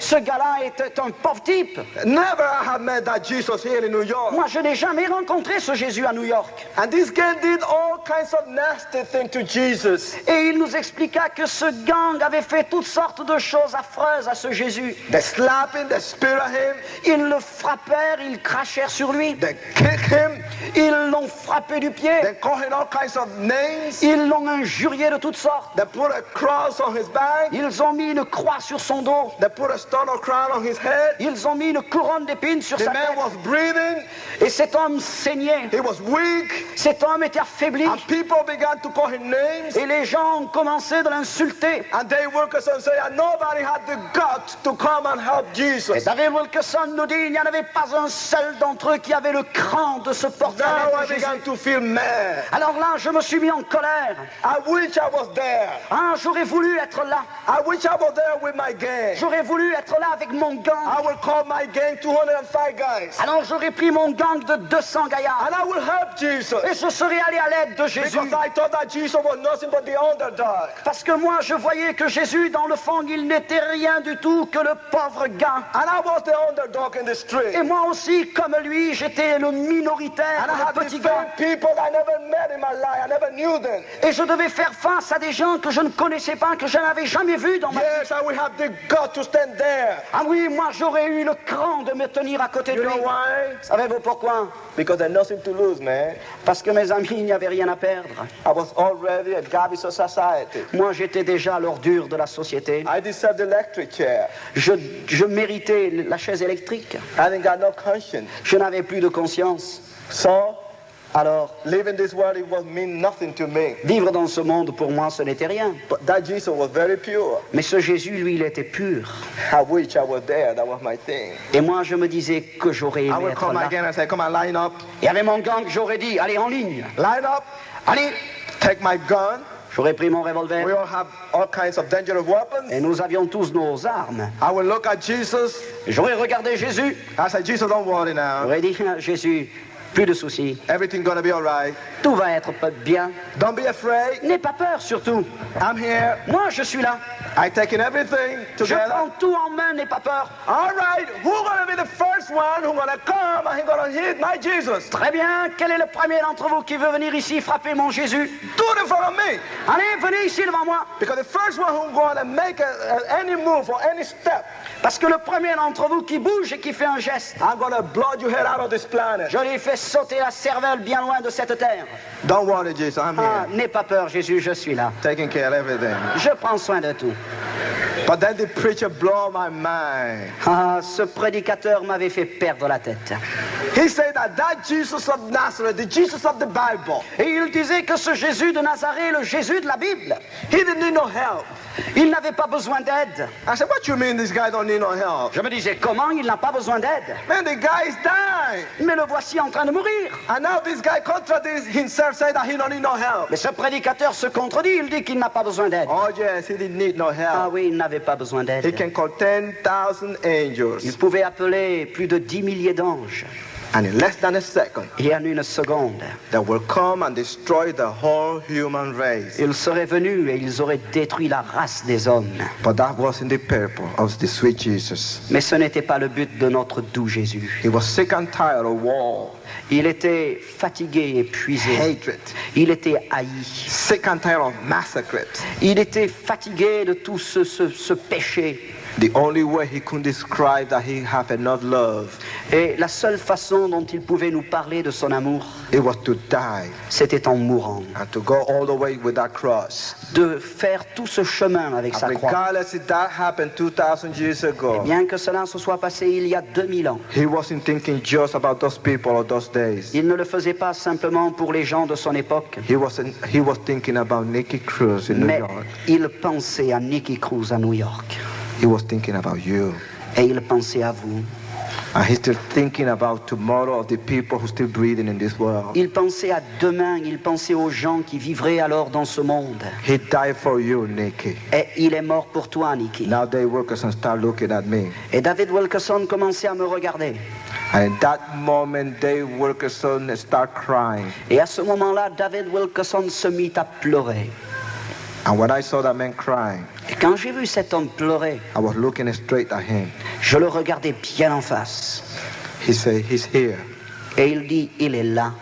Ce gars-là était un pauvre type. Never I have met that Jesus here in New York. Moi je n'ai jamais rencontré ce Jésus à New York. And this gang did all kinds of nasty things to Jesus. Et il nous expliqua que ce gang avait fait toutes sortes de choses affreuses à ce Jésus. They slapped him, they spit at him, Ils le frappèrent, ils crachèrent sur lui. they kicked him, Ils l'ont frappé du pied. they called him all kinds of names. Ils l'ont injurié de toutes sortes. They put a cross on his back. Ils ont mis une croix sur son dos. They put a stone or crown on his head. Ils ont mis une couronne d'épines sur The sa man tête. was breathing. Et cet homme saignait. He was weak. Cet homme était affaibli. And people began to call him names. Et les gens ont commencé de l'insulter. And Dave Wilkerson said, and nobody had the guts to come and help Et Jesus. David Wilkerson nous dit, il n'y en avait pas un seul d'entre eux qui avait le cran de se porter à Now I l'aide de began Jésus. to feel mad. Alors là, je me suis mis en colère. I wish I was there. Ah, j'aurais voulu être là. I wish I was there with my gang. J'aurais voulu être là avec mon gang. I will call my gang 205 guys. Alors j'aurais pris mon gang de 200 gaillards. And I will help Jesus. Et je serais allé à l'aide de Jésus. Because I thought that Jesus was nothing but the underdog. Parce que moi, je voyais que Jésus, dans le fond, il n'était rien du tout que le pauvre gars. And I was the underdog in the street. Et moi aussi, comme lui, j'étais le minoritaire, And I le had to petit gars. defend people that I never met in my life. I never knew them. Et je devais faire face à des gens que je ne connaissais pas, que je n'avais jamais vus dans ma vie. Yes, I will have the gut to stand there. Ah oui, moi, j'aurais eu le cran de me tenir à côté de You lui. know why? Savez-vous pourquoi? Because there's nothing to lose, man. Parce que mes amis, il n'y avait rien à perdre. I was already a garbage of society. Moi, j'étais déjà l'ordure de la société. I deserved the electric chair. Je méritais la chaise électrique. I didn't got no conscience. Je n'avais plus de conscience. So, Alors, living this world, it was mean nothing to me. vivre dans ce monde, pour moi, ce n'était rien. But that Jesus was very pure. Mais ce Jésus, lui, il était pur. I wish I was there. That was my thing. Et moi, je me disais que j'aurais I aimé would être call my là. gang and say, come on, line up. Et avec mon gang, j'aurais dit, allez, en ligne. Line up. Allez. Take my gun. J'aurais pris mon We revolver. all have all kinds of dangerous weapons. Et nous avions tous nos armes. I will look at Jesus. J'aurais regardé Jésus. I said, Jesus, don't worry now. J'aurais dit, Jésus, plus de soucis. Everything's gonna be all right. Tout va être bien. Don't be afraid. N'aie pas peur, surtout. I'm here. Moi, je suis là. I taking everything Je together. prends tout en main, n'aie pas peur. All right, who's gonna be the first one who's gonna come and he's gonna hit my Jesus? Très bien, quel est le premier d'entre vous qui veut venir ici frapper mon Jésus? Do it in front of me. Allez, venez ici devant moi. Because the first one who's gonna make any move or any step, Parce que le premier d'entre vous qui bouge et qui fait un geste, I'm gonna blow your head out of this planet. je lui fais sauter la cervelle bien loin de cette terre. Don't worry, Jesus, I'm Ah, here. n'aie pas peur, Jésus, je suis là. Taking care of everything. Je prends soin de tout. But then the preacher blew my mind. Ah, ce prédicateur m'avait fait perdre la tête. He said that Jesus of Nazareth, the Jesus of the Bible, Et il disait que ce Jésus de Nazareth, le Jésus de la Bible, he didn't need no help. il n'avait pas besoin d'aide. I said, what you mean this guy don't need no help? Je me disais, comment il n'a pas besoin d'aide? Man, the guy is dying. Mais le voici en train de mourir. And now this guy contradicts himself, saying that he don't need no help. Mais ce prédicateur se contredit, il dit qu'il n'a pas besoin d'aide. Oh yes, he didn't need no Ah help. oui, il n'avait pas besoin He d'aide. can call 10,000 Il angels. pouvait appeler plus de 10 milliers d'anges. And in less than a second, Et en une seconde, they will come and destroy the whole human race. ils seraient venus et ils auraient détruit la race des hommes. But that wasn't the purpose of the sweet Jesus. Mais ce n'était pas le but de notre doux Jésus. He was sick and tired of war, Il était fatigué, épuisé. hatred, Il était haï. sick and tired of massacres. Il était fatigué de tout ce péché. The only way he could describe that he had enough love, Et la seule façon dont il pouvait nous parler de son amour, it was to die c'était en mourant. and to go all the way with that cross. De faire tout ce chemin avec And sa croix. regardless if that happened 2,000 years ago, Bien que cela se soit passé il y a 2000 ans, he wasn't thinking just about those people or those days. il ne le faisait pas simplement pour les gens de son époque, He was thinking about Nicky Cruz in New mais York. il pensait à Nicky Cruz à New York. He was thinking about you. Et il pensait à vous. And he's still thinking about tomorrow of the people who still breathing in this world. Il pensait à demain, il pensait aux gens qui vivraient alors dans ce monde. He died for you, Nicky. Et il est mort pour toi, Nicky. Now Dave Wilkerson start looking at me. Et David Wilkerson commençait à me regarder. And in that moment, Dave Wilkerson start crying. Et à ce moment-là, David Wilkerson se mit à pleurer. And when I saw that man crying, Et quand j'ai vu cet homme pleurer, I was looking straight at him. je le regardais bien en face. He said, he's here. Et il dit, il est là.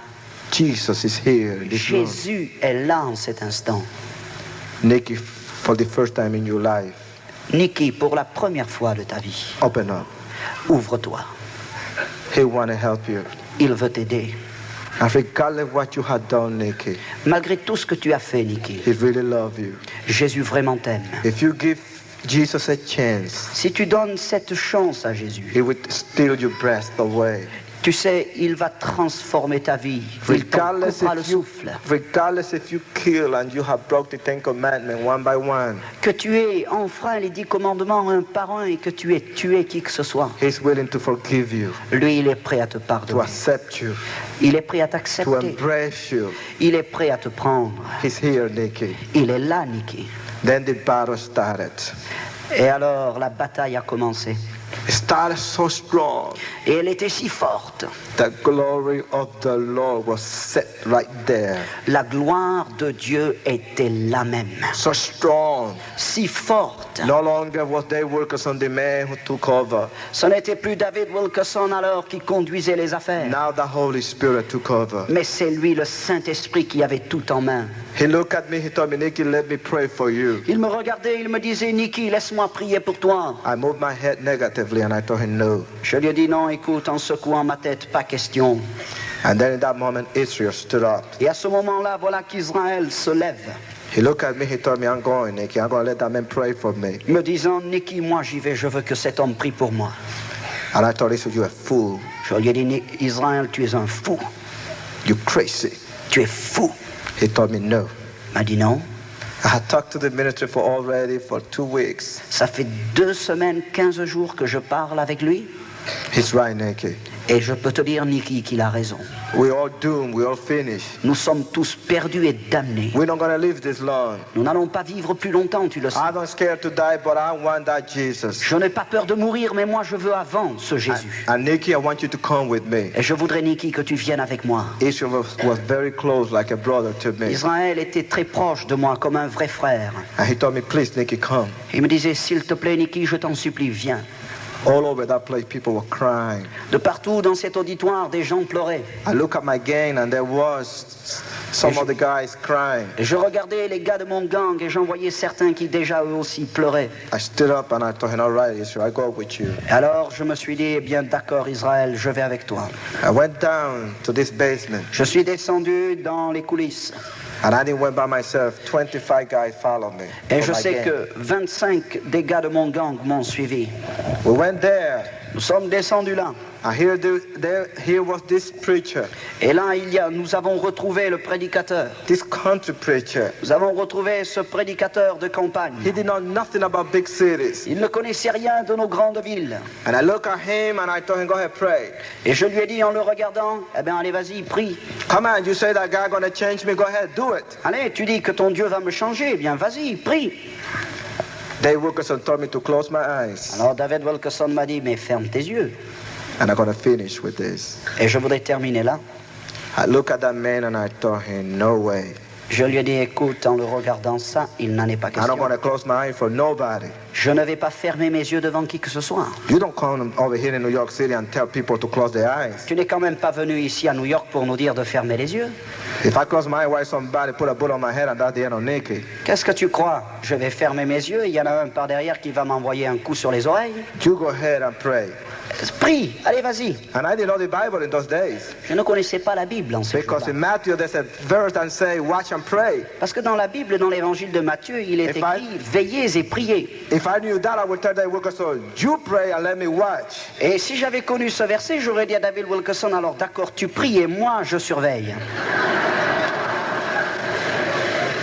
Jesus is here in this room. Jésus est là en cet instant. Nicky, for the first time in your life, Nicky, pour la première fois de ta vie, open up. ouvre-toi. He want to help you. Il veut t'aider. And regardless of what you had done, Nicky, Malgré tout ce que tu as fait, Nicky, he really loves you. Jésus vraiment t'aime. If you give Jesus a chance, Si tu donnes cette chance à Jésus, he would steal your breath away. tu sais, il va transformer ta vie. Il t'en Regardless coupera le if you, souffle. regardless if you kill and you have broke the 10 commandments one by one, Que tu aies enfreint les 10 commandements un par un et que tu aies tué qui que ce soit. he's willing to forgive you, Lui, il est prêt à te to pardonner. accept you, Il est prêt à to t'accepter. embrace you. Il est prêt à te prendre. He's here, Nicky. Il est là, Nicky. Then the battle started. Et alors, la bataille a commencé. It started so strong. Et elle était si forte. The glory of the Lord was set right there. La gloire de Dieu était la même. So strong. Si forte. No longer was Dave Wilkerson the man who took over. Ce n'était plus David Wilkerson alors qui conduisait les affaires. Now the Holy Spirit took over. Mais c'est lui, le Saint-Esprit, qui avait tout en main. He looked at me, he told me, Nicky, let me pray for you. Il me regardait, il me disait, Nicky, laisse-moi prier pour toi. I moved my head negatively and I told him no. Je lui ai dit non, écoute, en secouant ma tête, pas question. And then in that moment, Israel stood up. Et à ce moment-là, voilà qu'Israël se lève, He looked at me, he told me, I'm going, Nicky. I'm going to let that man pray for me. me disant, Nicky, moi j'y vais, je veux que cet homme prie pour moi. And I told Israel, you're a fool. Je lui ai dit, Israël, tu es un fou, You're crazy. tu es fou. He told me no. Il m'a dit non. I had talked to the ministry for 2 weeks. Ça fait 2 semaines, 15 jours que je parle avec lui. He's right, Nicky. Et je peux te dire, Nicky, qu'il a raison. We're all doomed, we're all finished. Nous sommes tous perdus et damnés. We're not going to live this long. Nous n'allons pas vivre plus longtemps, tu le sais. I'm not scared to die, but I want that Jesus. Je n'ai pas peur de mourir, mais moi je veux avant ce Jésus. And Nicky, I want you to come with me. Et je voudrais, Nicky, que tu viennes avec moi. Israel was very close, like a brother to me. Israël était très proche de moi, comme un vrai frère. And he told me, please, Nicky, come. Il me disait, s'il te plaît, Nicky, je t'en supplie, viens. All over that place, people were crying. De partout dans cet auditoire, des gens pleuraient. I look at my gang and there was some of the guys crying. Et je regardais les gars de mon gang et j'en voyais certains qui déjà eux aussi pleuraient. I stood up and I told him, all right, Israel, I go with you. Et alors je me suis dit, eh bien d'accord Israël, je vais avec toi. I went down to this basement. Je suis descendu dans les coulisses. And I didn't went by myself. 25 guys followed me. Et je sais que 25 des gars de mon gang m'ont suivi. We went there. Nous sommes descendus là. And here was this preacher. Et là, nous avons retrouvé le prédicateur. This country preacher. Nous avons retrouvé ce prédicateur de campagne. He did know nothing about big cities. Il ne connaissait rien de nos grandes villes. And I looked at him and I told him, go ahead, pray. Et je lui ai dit en le regardant, eh bien allez vas-y, prie. Come on, you say that God gonna change me, go ahead, do it. Allez, tu dis que ton Dieu va me changer, eh bien vas-y, prie. Dave Wilkerson told me to close my eyes. Alors David Wilkerson m'a dit, mais ferme tes yeux. And I'm gonna finish with this. Et je voudrais terminer là. I looked at that man and I told him, no way. Je lui ai dit, écoute, en le regardant ça, il n'en est pas I'm question. not gonna close my eyes for nobody. Je ne vais pas fermer mes yeux devant qui que ce soit. You don't come over here in New York City and tell people to close their eyes. Tu n'es quand même pas venu ici à New York pour nous dire de fermer les yeux. If I close my eyes, why somebody put a bullet on my head and that's the end of Nicky? Qu'est-ce que tu crois? Je vais fermer mes yeux et il y en a un par derrière qui va m'envoyer un coup sur les oreilles. You go ahead and pray. Prie, allez vas-y. And I didn't know the Bible in those days. Je ne connaissais pas la Bible en ce Because jour-là. in Matthew there's a verse that say, watch and pray. Parce que dans la Bible, dans l'évangile de Matthieu, il est If écrit « Veillez et priez If I knew that, I would tell David Wilkerson, you pray and let me watch. ». Et si j'avais connu ce verset, j'aurais dit à David Wilkerson, alors d'accord, tu pries et moi je surveille.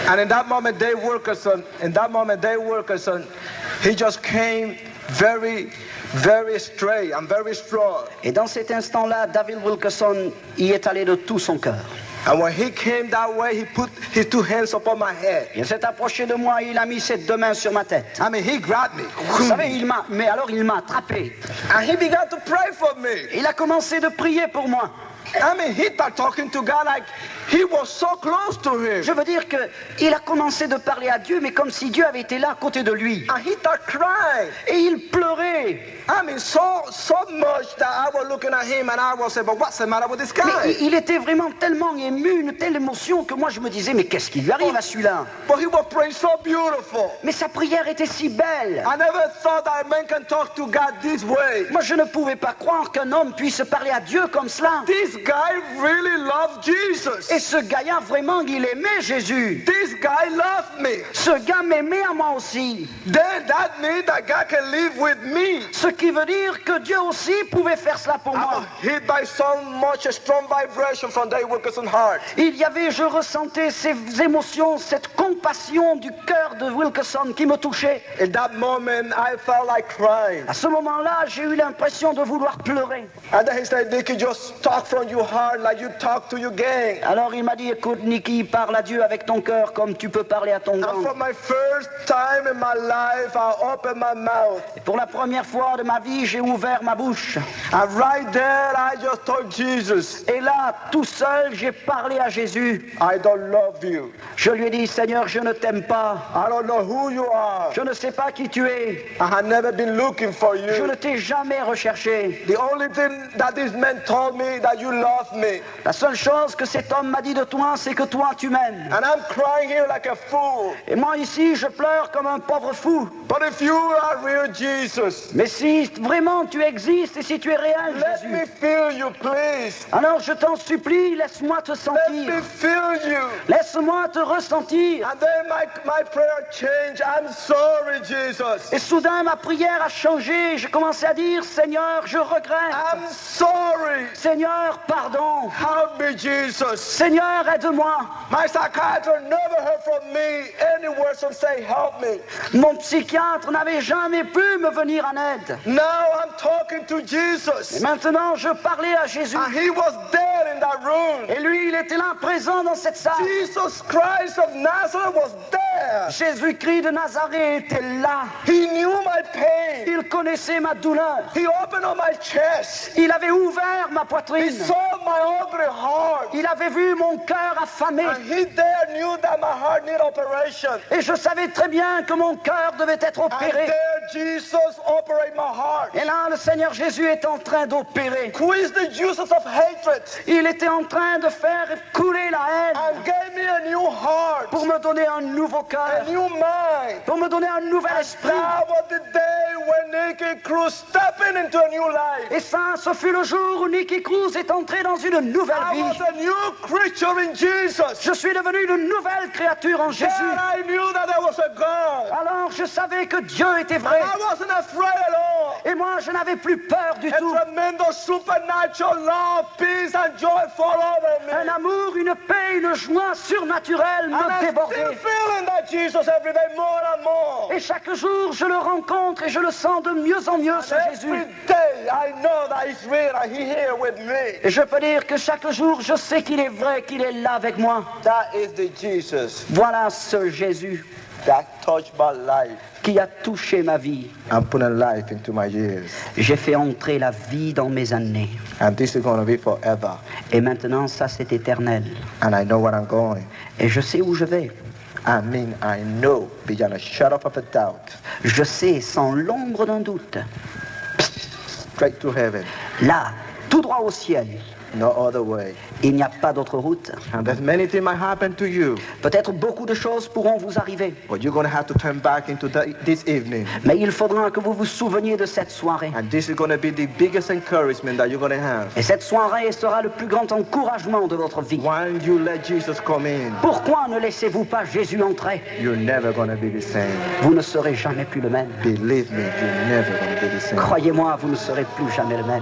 And in that moment, Dave Wilkerson, he just came very straight and very strong. Et dans cet instant-là, David Wilkerson y est allé de tout son cœur. And when he came that way, he put his two hands upon my head. Il s'est approché de moi et il a mis ses deux mains sur ma tête. I mean, he grabbed me. Vous savez, il m'a attrapé. And he began to pray for me. Il a commencé de prier pour moi. I mean, he started talking to God like he was so close to him. Je veux dire qu'il a commencé de parler à Dieu, mais comme si Dieu avait été là à côté de lui. And he started crying. Et il pleurait. I mean, so much that I was looking at him and I was saying, but what's the matter with this guy? Mais il était vraiment tellement ému, une telle émotion que moi je me disais, mais qu'est-ce qui lui arrive à celui-là? But he was praying so beautiful. Mais sa prière était si belle. I never thought that a man can talk to God this way. Moi je ne pouvais pas croire qu'un homme puisse parler à Dieu comme cela. This guy really loved Jesus. Et ce gars-là, vraiment, il aimait Jésus. This guy loved me. Ce gars m'aimait à moi aussi. Then that means that God can live with me. Ce qui veut dire que Dieu aussi pouvait faire cela pour I moi. was hit by so much strong vibration from Dave Wilkerson's heart. Je ressentais ces émotions, cette compassion du cœur de Wilkerson qui me touchait. In that moment, I felt like crying. À ce moment-là, j'ai eu l'impression de vouloir pleurer. And then he said, Nicky, just talk from your heart like you talk to your gang. Alors il m'a dit, écoute Nicky, parle à Dieu avec ton cœur comme tu peux parler à ton And gang. for my first time in my life, I opened my mouth. Et pour la première fois de ma vie, j'ai ouvert ma bouche. And right there, I just told Jesus, Et là, tout seul, j'ai parlé à Jésus. I don't love you. Je lui ai dit, Seigneur, je ne t'aime pas. I don't know who you are. Je ne sais pas qui tu es. I had never been looking for Je you. ne t'ai jamais recherché. The only thing that this man told me that you love me. La seule chose que cet homme m'a dit de toi, c'est que toi, tu m'aimes. And I'm crying here like a fool. Et moi, ici, je pleure comme un pauvre fou. But if you are real Jesus, Mais si vraiment tu existes et si tu es réel, let me Jésus, feel you, please. alors je t'en supplie, laisse-moi te Let sentir. me feel you. Laisse-moi te ressentir. And then my prayer changed. I'm sorry, Jesus. Et soudain, ma prière a changé. J'ai commencé à dire, Seigneur, je regrette. I'm sorry. Seigneur, pardon. Help me, Jesus. Seigneur, aide-moi. My psychiatrist never heard from me any words from say, help me. Mon psychiatre n'avait jamais pu me venir en aide. Now I'm talking to Et Jesus. maintenant, je parlais à Jésus. And he was there in that room. Et lui, il était là, présent dans cette salle. Jesus Christ of Nazareth was there. Jésus-Christ de Nazareth était là. He knew my pain. Il connaissait ma douleur. He opened up my chest. Il avait ouvert ma He poitrine. saw my hungry heart. Il avait vu mon cœur affamé. And he there knew that my heart needed operation. Et je savais très bien que mon cœur devait être And opéré. there Jesus operate my heart. Et là, le Seigneur Jésus est en train d'opérer. Squeeze the juices of hatred. Il était en train de faire couler la haine And gave me a new heart. pour me donner un nouveau cœur, A new mind. pour me donner un nouvel esprit. That was the day when Nicky Cruz stepping into a new life. Et ça, ce fut le jour où Nicky Cruz est entré dans une nouvelle I was vie. a new creature in Jesus. Je suis devenu une nouvelle créature en Jésus. And I knew that there was a God. Alors je savais que Dieu était And vrai. I wasn't afraid at all. Et moi, je n'avais plus peur du A tout. tremendous supernatural love, peace, and joy fall over Un me. amour, une paix, une joie surnaturelle And me I'm still débordait. feeling that Jesus every day more and more. Et chaque jour, je le rencontre et je le sens de mieux en mieux, ce Jésus. Every day I know that He's real and He's here with me. Et je peux dire que chaque jour, je sais qu'il est vrai, qu'il est là avec moi. That is the Jesus Voilà ce Jésus that touched my life qui a touché ma vie. and put a life into my years. J'ai fait entrer la vie dans mes années. And this is going to be forever. Et maintenant, ça, c'est éternel. And I know where I'm going. Et je sais où je vais. I mean, I know beyond a shadow of a doubt. Je sais, sans l'ombre d'un doute. Straight to heaven. Là, tout droit au ciel. No other way. Il n'y a pas d'autre route. And there's many things might happen to you. Peut-être beaucoup de choses pourront vous arriver. But you're going to have to turn back into this evening. Mais il faudra que vous vous souveniez de cette soirée. And this is going to be the biggest encouragement that you're going to have. Et cette soirée sera le plus grand encouragement de votre vie. When you let Jesus come in, Pourquoi ne laissez-vous pas Jésus entrer? you're never going to be the same. Vous ne serez jamais plus le même. Believe me, you're never going to be the same. Croyez-moi, vous ne serez plus jamais le même.